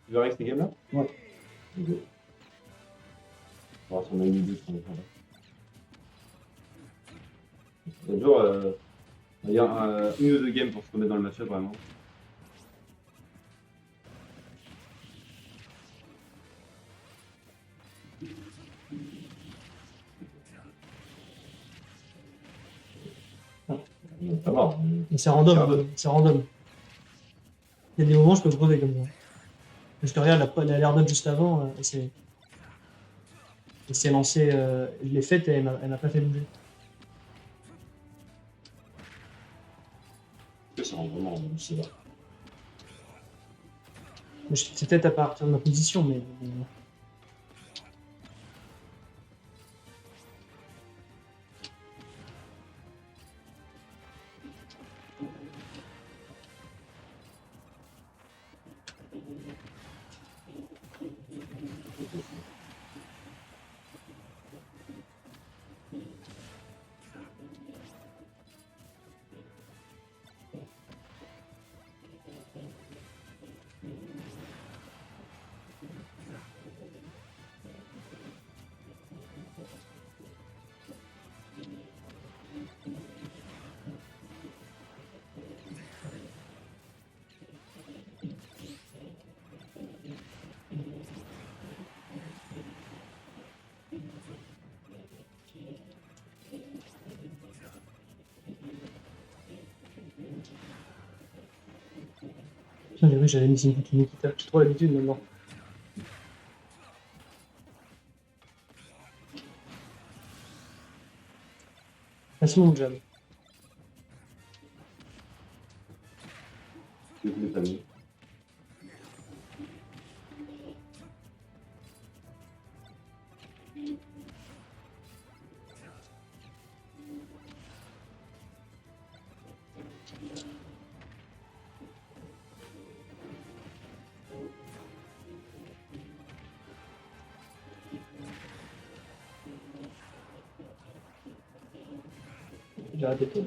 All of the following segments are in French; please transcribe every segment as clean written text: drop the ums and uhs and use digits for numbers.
Tu verras avec ces games-là? Ouais. Ok. On va voir si on a une idée. L'autre jour, il y a une ou deux games pour se remettre dans le match-up vraiment. Ça va. Et c'est random. C'est random. Il y a des moments où je peux crever comme ça. Parce que regarde, elle a l'air d'être juste avant. Elle s'est lancée. Je l'ai faite et elle m'a pas fait bouger. Ça rend vraiment, c'est là. C'est peut-être à partir de ma position, mais. Putain, j'ai vu, j'avais mis une Nikita. J'ai trop l'habitude maintenant. Passe mon jab. C'est tous les amis. J'ai arrêté tout.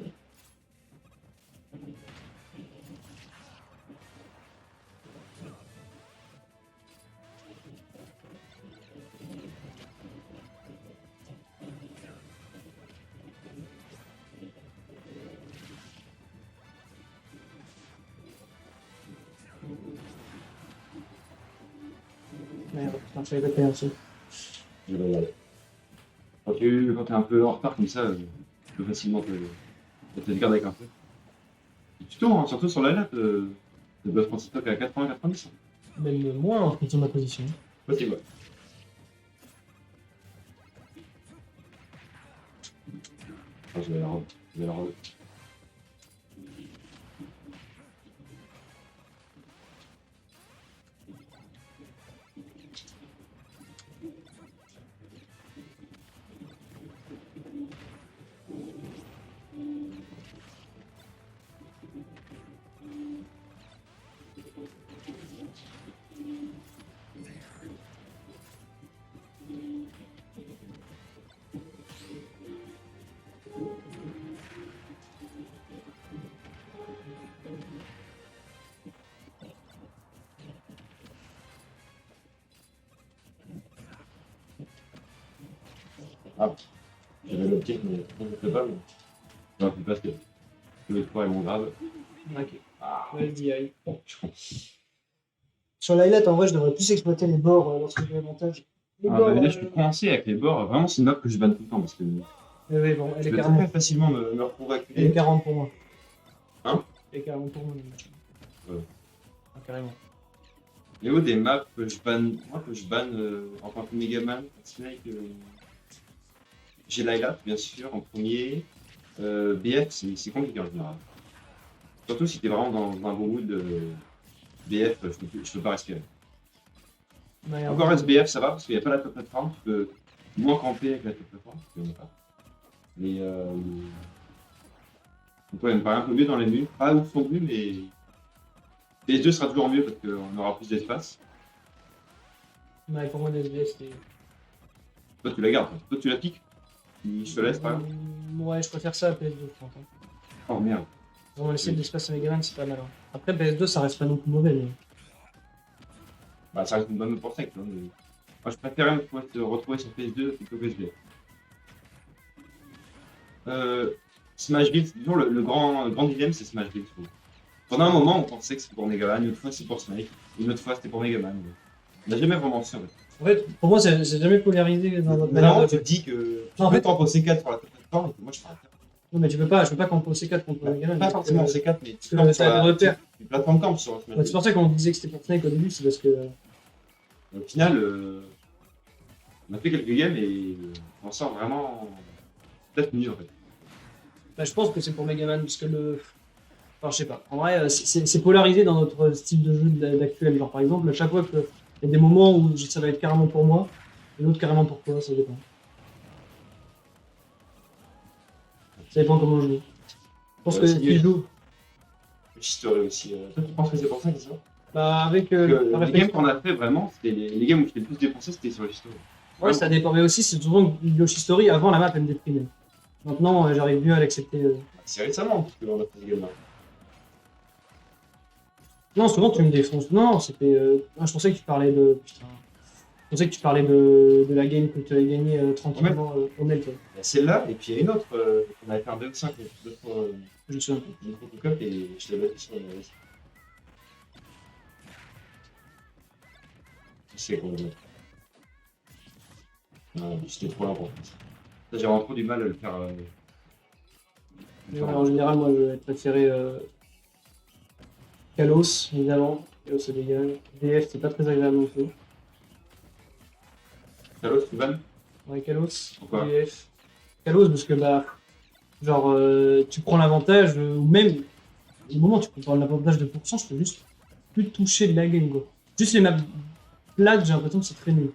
Merde, putain, je l'avais fait aussi. Je vais regarder. Quand t'es un peu en retard comme ça, tu peux facilement te garder avec un peu. Et tu tournes, hein, surtout sur la lap, le buff principal à 80-90. Même moins en fonction de ma position. Possible, ouais. Ah, je vais la rendre. Ah, j'avais l'optique, mais je ne sais pas. Non, c'est parce que les trois est mon grave. Ok. Vas-y, aïe. Sur l'highlight, en vrai, je devrais plus exploiter les bords lorsque j'ai l'avantage. Les bords, Là, je suis coincé avec les bords. Vraiment, c'est une map que je banne tout le temps parce que oui, bon, elle je est peux carrément. très facilement me retrouver Elle est acculé. 40 pour moi. Hein? Elle est 40 pour moi. Ouais. Ah, carrément. Et où des maps que je banne, moi que je banne en tant que Megaman, Snake, j'ai Lilat bien sûr en premier. BF c'est compliqué en général. Surtout si t'es vraiment dans un bon mood BF, je peux pas respirer. Ouais, Encore SBF ça va parce qu'il n'y a pas la top plateforme, tu peux moins camper avec la top plateforme, parce qu'il y en a pas. Mais donc ouais, elle me paraît un peu mieux dans les murs. Pas ouf non plus, mais PS2 sera toujours mieux parce qu'on aura plus d'espace. Ouais, pour moi, DSBS, c'est. Toi tu la gardes, toi tu la piques. Je te laisse pas. Ouais, je préfère ça à PS2, je pense. Oh merde. Vraiment, laisser de l'espace à Megaman, c'est pas mal. Après, PS2, ça reste pas non plus mauvais. Mais... Bah, ça reste une bonne pour 5. Hein, mais... Moi, je préférais me retrouver sur PS2 plutôt que PS2. Smashville, c'est toujours le grand dilemme, c'est Smashville, je trouve. Pendant un moment, on pensait que c'était pour Megaman, une autre fois c'est pour Snake, une autre fois c'était pour Megaman. On n'a jamais vraiment su en fait. En fait, pour moi, c'est jamais polarisé dans notre manière Maintenant, de tu jouer. te dis que tu Non, en peux fait- pas poser 4 sur la plateforme et que moi je ferais Non, mais tu peux pas composer 4 contre Megaman. pas forcément C4, mais tu Parce que sur t'as des repères. une plateforme camp sur Smash Ouais, c'est pour ça qu'on disait que c'était pour Snake au début, c'est parce que. Au final, on a fait quelques games et on sort vraiment peut-être mieux en fait. Bah, je pense que c'est pour Megaman, parce que le. Enfin, je sais pas. En vrai, c'est polarisé dans notre style de jeu d'actuel. Genre, par exemple, à chaque fois qu'il y a des moments où ça va être carrément pour moi, et l'autre carrément pour toi, ça dépend. Ça dépend comment je joue. Je pense que c'est tu mieux. joues. Petite story aussi. Toi, tu penses que c'est pour ça, c'est ça? Bah, avec Que la les games réflexion. qu'on a fait vraiment, c'était les games où j'étais le plus dépensé, c'était sur les stories. Ouais, ça dépend. Mais aussi, c'est souvent que Yoshi Story, avant la map, elle me déprimait. Maintenant, j'arrive mieux à l'accepter. C'est récemment qu'on a fait ces games-là. Non, souvent tu me défonces. Non, c'était. Ah, je pensais que tu parlais de. Putain. Je pensais que tu parlais de la game que tu avais gagnée tranquillement au mail, toi. Il y a celle-là, et puis il y a une autre qu'on avait fait un 2-5 deux fois Je me souviens plus. une Cup et je l'ai battu sur la liste. C'est gros. C'était trop lent pour ça. Ça, j'ai vraiment trop du mal à le faire. Mais ouais, en général, moi, je vais préférer Kalos, évidemment. Kalos, c'est légal. DF, c'est pas très agréable non plus. Talos, tu vannes? Ouais, Kalos, Pourquoi? DF. Kalos, parce que, bah, genre, tu prends l'avantage, ou même, au moment où tu peux prendre l'avantage de pourcent, je peux juste plus toucher de la game, quoi. Juste les maps plates, j'ai l'impression que c'est très nul.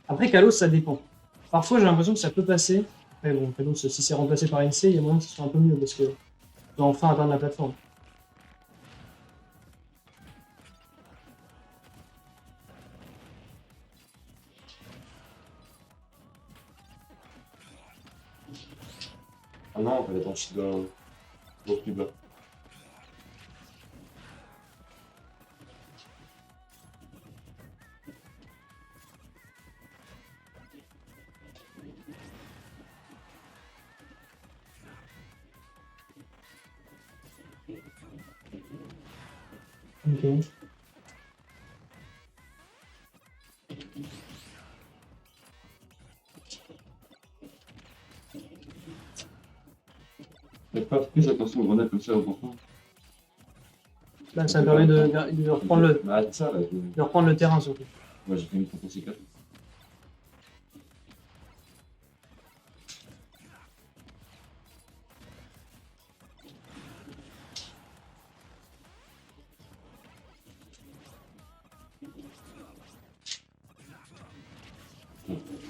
Après, Kalos, ça dépend. Parfois, j'ai l'impression que ça peut passer. Mais bon, Kalos, si c'est remplacé par NC, il y a moyen que ce soit un peu mieux, parce que tu dois enfin atteindre la plateforme. Ah non, attends, je suis dans le plus bas. Ok. Faites pas plus attention aux grenades comme ça au confort. Là, ça permet de reprendre Ah, c'est ça, là. de reprendre le terrain, surtout. Moi, j'ai fait une contre C4.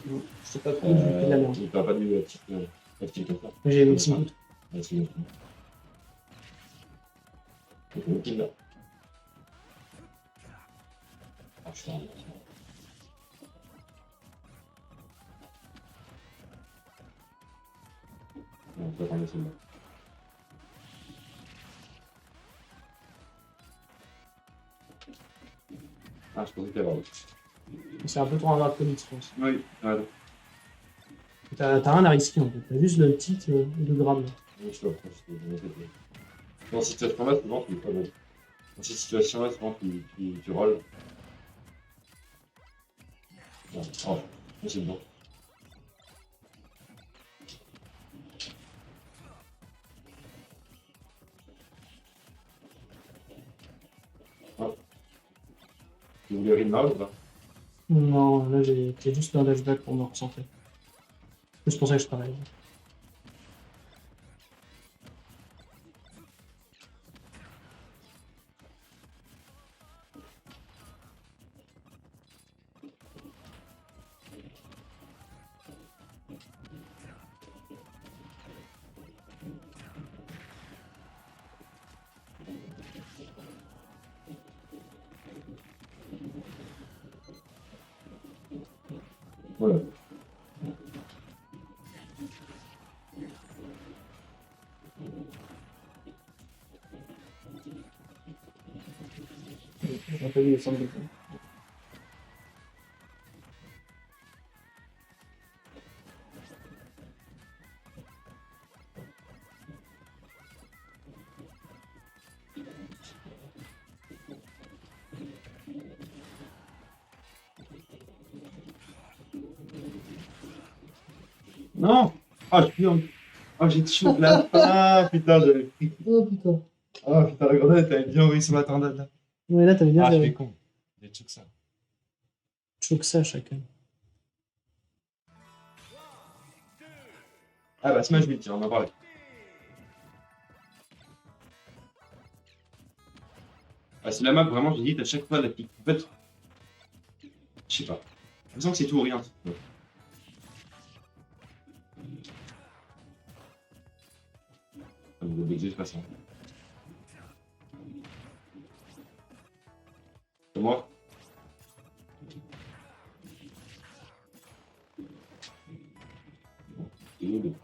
Je sais pas trop, j'ai fait de la merde. Tu n'as pas dû la petite comme ça. J'ai mis 6 doutes. Ouais, c'est bien. Donc, le kill là. Ah, putain. On peut prendre celle-là. Ah, je pensais qu'il y avait l'autre. C'est un peu trop un grade comics, je pense. Oui, ouais. T'as rien à risquer, en fait. T'as juste le titre de grade. Oui, je comprends. Dans cette situation-là, souvent, tu es pas bon. Dans cette situation-là, souvent, tu rolls. Non, oh, c'est bon. Oh. Tu voulais Rimma ou pas? Non, là, j'ai juste un dashback pour me recentrer. C'est pour ça que je travaille. Voilà. J'ai pas vu les centres de points. Non. Ah, je suis en... Oh, j'ai chaud de la fin. Putain, j'avais pris. Oh putain. Oh putain, la grenade, t'avais bien envoyé sur la tornade là. Ouais, là, t'avais bien Ah, je fais géré. con. J'ai tout que ça. Choque ça chacun. Ah bah Smash 8, tiens, on en parlait. Ah, c'est la map, vraiment, j'ai dit à chaque fois la pique. En fait, je sais pas. J'ai l'impression que c'est tout ou rien. Ouais. Ça me donne de toute façon. C'est moi. C'est où,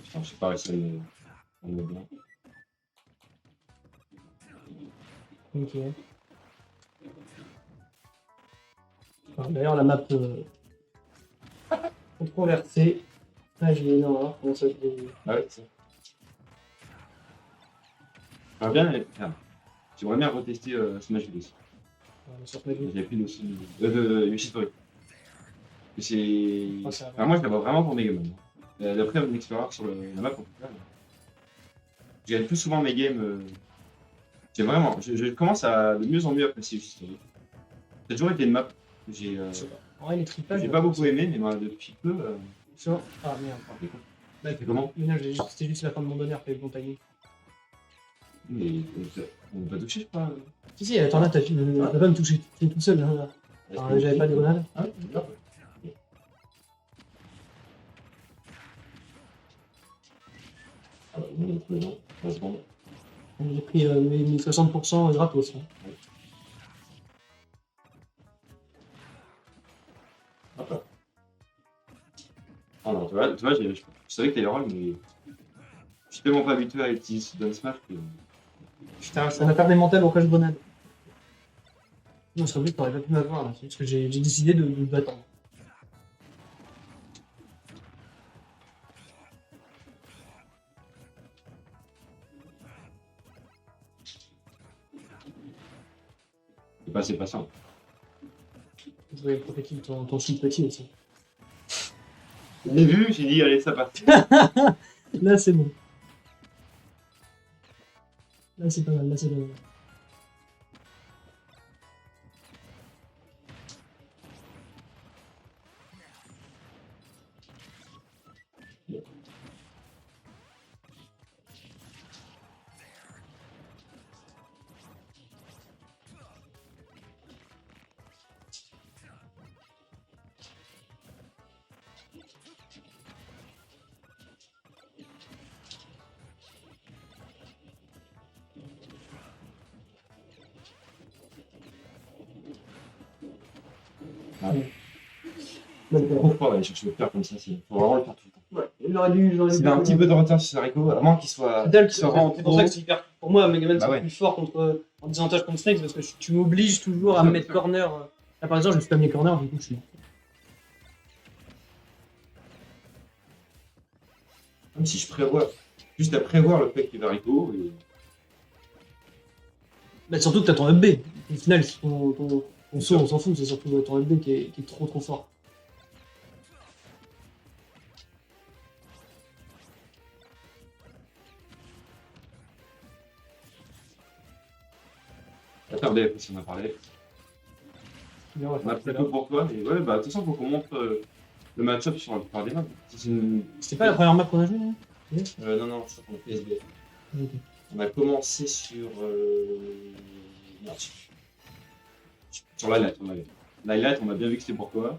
putain, je sais pas réussi à me bien. Ok. Alors, d'ailleurs, la map controversée. Ah, j'ai énorme, hein. Comment ça se dit? Ah ouais, c'est ça. J'aimerais bien, ah, j'aimerais bien retester Smash Bros. Sur Smash Bros. J'avais pris aussi de Yoshi Story. C'est. Ah, ça va. Enfin, moi, je la vois vraiment pour Megaman. D'après mon expérience sur la map, en tout cas, je gagne plus souvent mes games. J'aime vraiment. Je commence à de mieux en mieux apprécier Yoshi Story. Ça a toujours été une map que j'ai Je sais pas. En vrai, les tripages. pas beaucoup aimé, mais moi, depuis peu. Sur... Ah merde. C'est con. Là, C'est comment? mais non, c'était juste la fin de mon honneur qui avait bon timing. Mais on va pas toucher, je crois. Si, attends, là, t'as pas me toucher. T'es tout seul, là. Alors, j'avais pas de grenade. Ah, d'accord. Ah, non, 3 secondes. J'ai pris mes 60% gratos. Hein. Hop là. Ah non, tu vois je savais que t'allais roll, mais je suis tellement pas habitué à utiliser ce Dance Smash que. Putain, ça m'a perdu mental au cache grenade. Non, c'est vrai que t'aurais pas pu m'avoir là. C'est parce que j'ai décidé d'attendre. C'est pas assez patient. Je voulais profiter de ton site petit aussi. Je l'ai vu, j'ai dit, allez, ça passe. Là, c'est bon. Là, c'est pas mal. Là, c'est pas mal. Ah. Donc, Je trouve pas, ouais, chercher le faire comme ça, faut vraiment le faire tout le temps. ouais, j'aurais dû. S'il a un petit peu de retard sur Sariko, à moins qu'il soit. C'est tel qu'il soit vraiment c'est pour trop. ça que c'est hyper. Pour moi, Megaman, Bah c'est ouais. plus fort en désavantage contre Snake parce que tu m'obliges toujours à me mettre corner. Là, par exemple, je me suis pas mis corner, du coup, je suis. Même si je prévois. Juste à prévoir le fait qu'il va Rico. Et... Bah, surtout que t'as ton FB. Au final, ton saut, on s'en fout, c'est surtout ton FB qui est trop fort. Attendez, parce qu'on a parlé. Bien, ouais, On a c'est fait là. peu pour toi, mais ouais, bah de toute façon, faut qu'on montre le match-up sur la plupart des maps. C'est une... C'était pas la première map qu'on a jouée, hein? Non, non, je crois qu'on a PSB. Ok. On a commencé sur. Merde. Sur l'highlight, on avait. L'highlight, on a bien vu que c'était pour toi.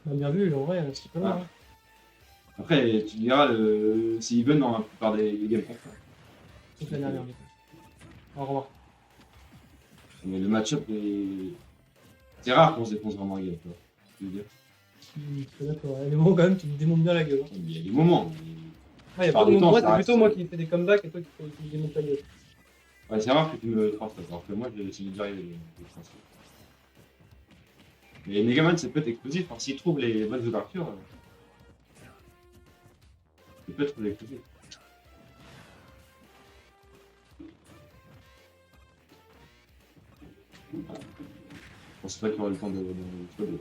On a bien vu, en vrai, c'était pas mal. Hein. Après, tu diras, c'est even dans la plupart des games qu'on fait. Sauf la dernière, du coup. Au revoir. Mais le match-up est. C'est rare qu'on se défonce vraiment la game, tu vois. Je veux dire. Je suis d'accord. Il y a des moments, quand même, tu me démontes bien la gueule. Hein. Il y a des moments. Ouais, y a Par pas de le temps, moments, ça c'est reste- plutôt moi qui fais des comebacks et toi qui me démontes la gueule. Ouais, c'est rare que tu me trasses, alors que moi, c'est déjà arrivé de trasser. Mais Megaman, c'est peut être explosif, parce s'il trouve les bonnes ouvertures, il peut être explosif. pas qu'il y aura le temps de choisir.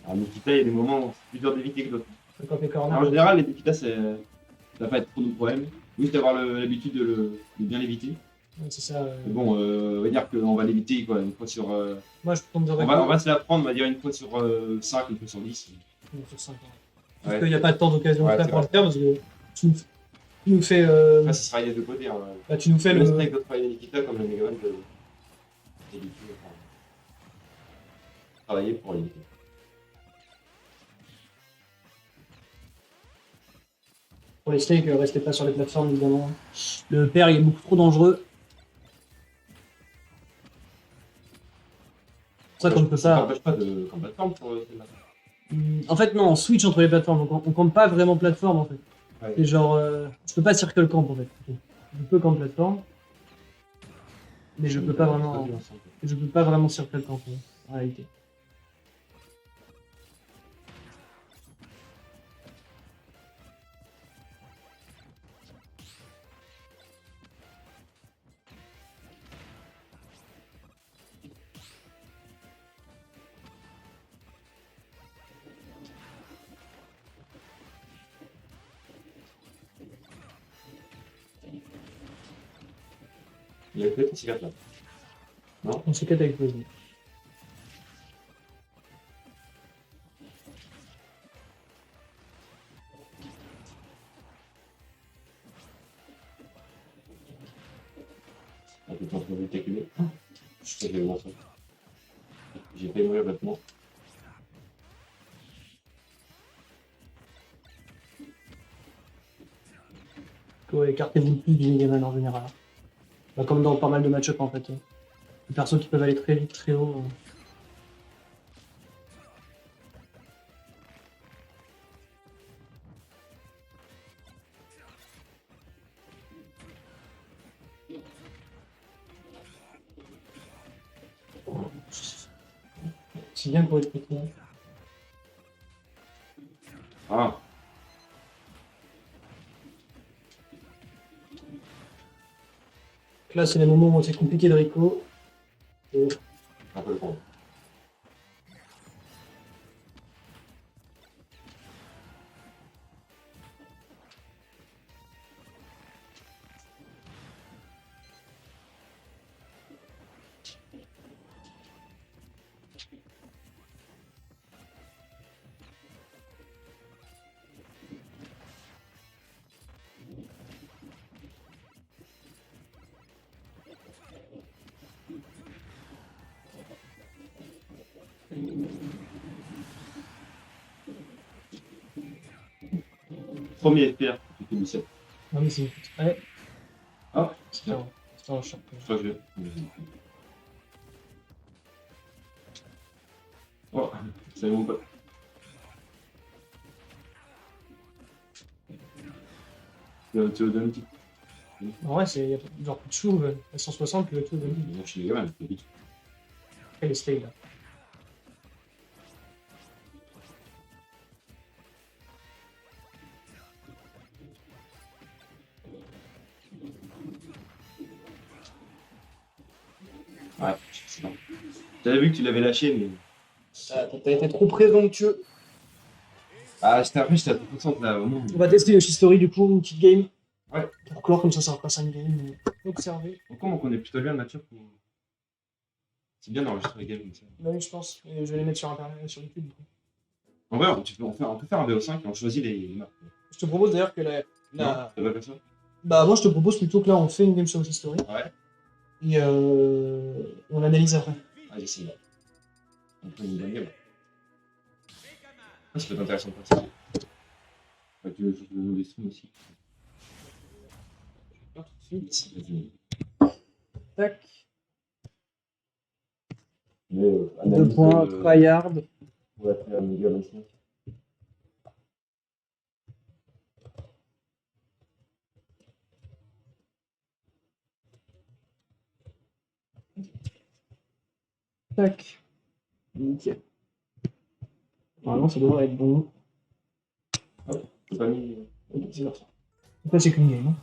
Alors, Nikita, il y a des moments où c'est plus dur d'éviter que d'autres. Quand t'es Alors, en corner. général, les Nikita, ça va pas être trop de problème. Juste d'avoir l'habitude de bien l'éviter. Ouais, c'est ça. Mais bon, on va dire qu'on va l'éviter quoi, une fois sur. Moi, je tombe de On va se la prendre, on va dire une fois sur 5, une fois sur 10. sur 5 ans. Parce Ouais. qu'il n'y a pas tant d'occasion Ouais, de faire c'est pour le vrai. faire, parce que tu nous fais. Après, ça sera des deux côtés. Hein. Bah, tu nous fais Le le. Snake doit travailler Nikita comme le Megaman de travailler pour l'éviter. Pour les steaks, restez pas sur les plateformes, évidemment. Le père, il est beaucoup trop dangereux. C'est pour ça qu'on ne peut Ça pas. n'empêche pas de comme plateforme pour celle-là. En fait, non, on switch entre les plateformes, donc on compte pas vraiment plateforme en fait. Ouais. C'est genre. Je peux pas circle camp en fait. Je peux camp plateforme. Mais je peux pas vraiment. Je peux pas vraiment circle camp en réalité. Il y a peut-être aussi là. On se quête avec plaisir. On peut pas trop calculer. Je sais que j'ai ça. J'ai failli mourir bêtement. Ouais, écartez-vous le plus du Megaman en général. Bah, comme dans pas mal de match-up en fait. Les persos qui peuvent aller très vite, très haut. C'est bien pour être petit. Ah, Là, c'est les moments où c'est compliqué de Rico. Et un peu le con. Premier FPR, j'ai fait 17. Ah oui, c'est ouais, Ah, c'était un choc. je crois que je vais. Oh, salut mon pote. Tu veux donner une petite. En vrai, c'est genre plus de chou, à 160 que le tout de Moi, je suis Megaman, c'est vite. Après les stays là. Ouais, c'est bon. J'avais vu que tu l'avais lâché, mais. T'as été trop présomptueux. Ah, j'étais à 30% là, au moins. On va tester Yoshi Story du coup, une petite game. Ouais. Pour clore comme ça sera pas 5 games. Mais observer. Pourquoi on connaît plutôt bien le match-up ou... C'est bien d'enregistrer les games comme ça. Bah oui, je pense. Et je vais les mettre sur internet, sur YouTube. Du coup. En vrai, on peut faire un BO5 et on choisit les maps. Je te propose d'ailleurs que Non, t'as pas fait ça? Bah moi je te propose plutôt que là on fait une game sur Yoshi Story. Ouais. Et on analyse après. Allez, c'est là. On peut une bonne game. Ah, ça peut être intéressant de faire ça. Ouais, tu veux que je nous les streams aussi. Tout de suite. Vas-y. Tac. Mais, 2 points, tryhard. On va faire un Mega 25. Tac. Nickel. Normalement ça devrait être bon. J'ai pas mis. Ok, c'est parti. Pourquoi c'est qu'une game, hein.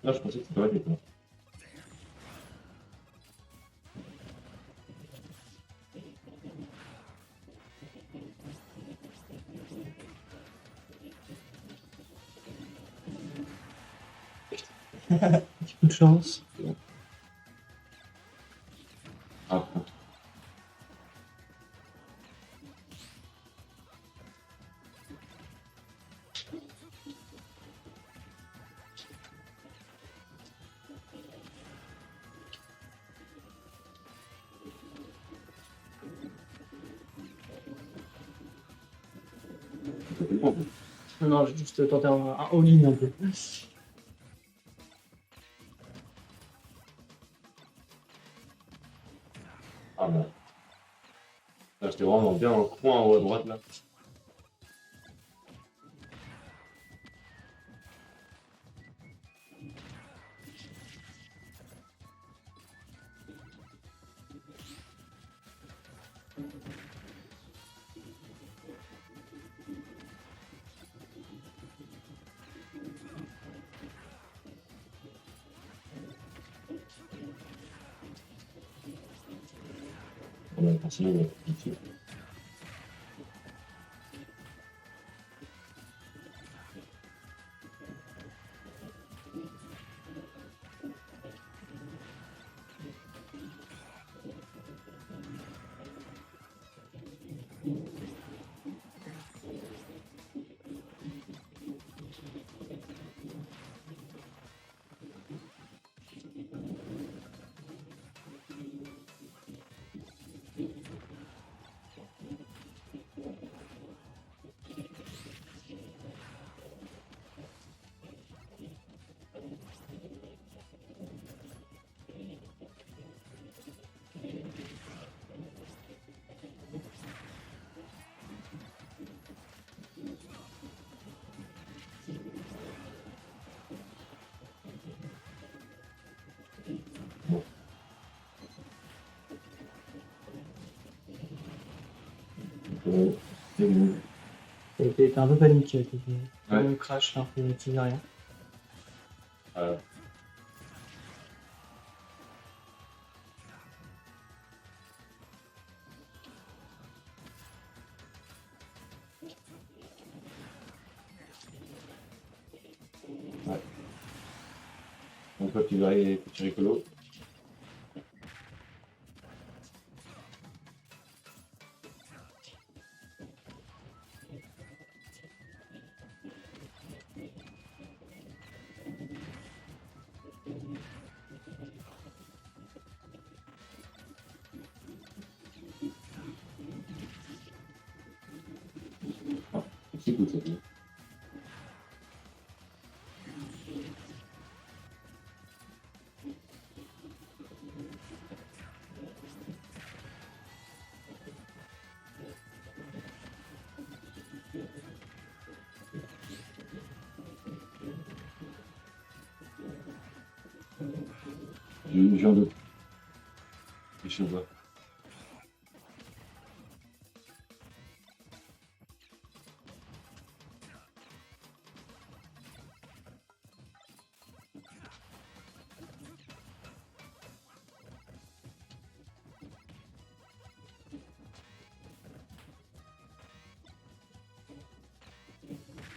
Là, je pensais que c'était pas été toi. Petit coup de chance. Ah, putain. Ça fait bon. Non, j'ai juste tenté un all-in un peu. Ah, bon. Là, j'étais vraiment bien dans le coin en haut à droite, là. On a continué, on a continué. C'est bon. T'es un peu paniqué. Ouais. Le crash, un peu, tu dis rien. Euh, ouais. Donc, toi, tu verrais petit rigolo. C'est cool, ça. J'ai un doute. Je sais pas.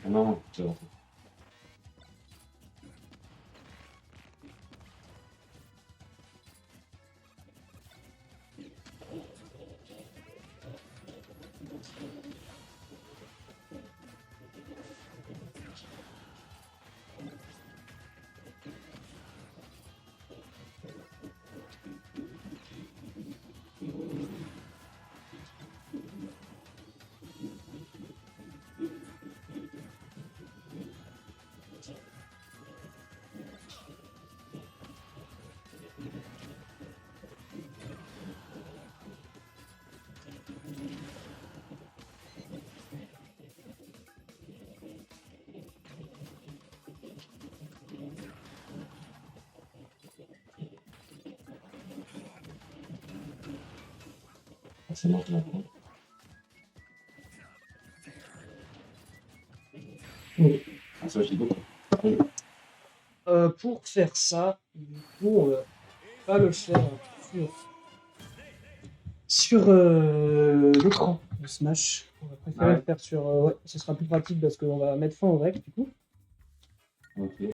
Ah non, c'est bon. forcément maintenant. Oui. Ah, ça, je dis beaucoup. Pour faire ça, du coup, on va pas le faire sur l'écran de Smash. On va préférer Ah ouais. le faire sur. Ouais, ce sera plus pratique parce qu'on va mettre fin au rec du coup. Ok.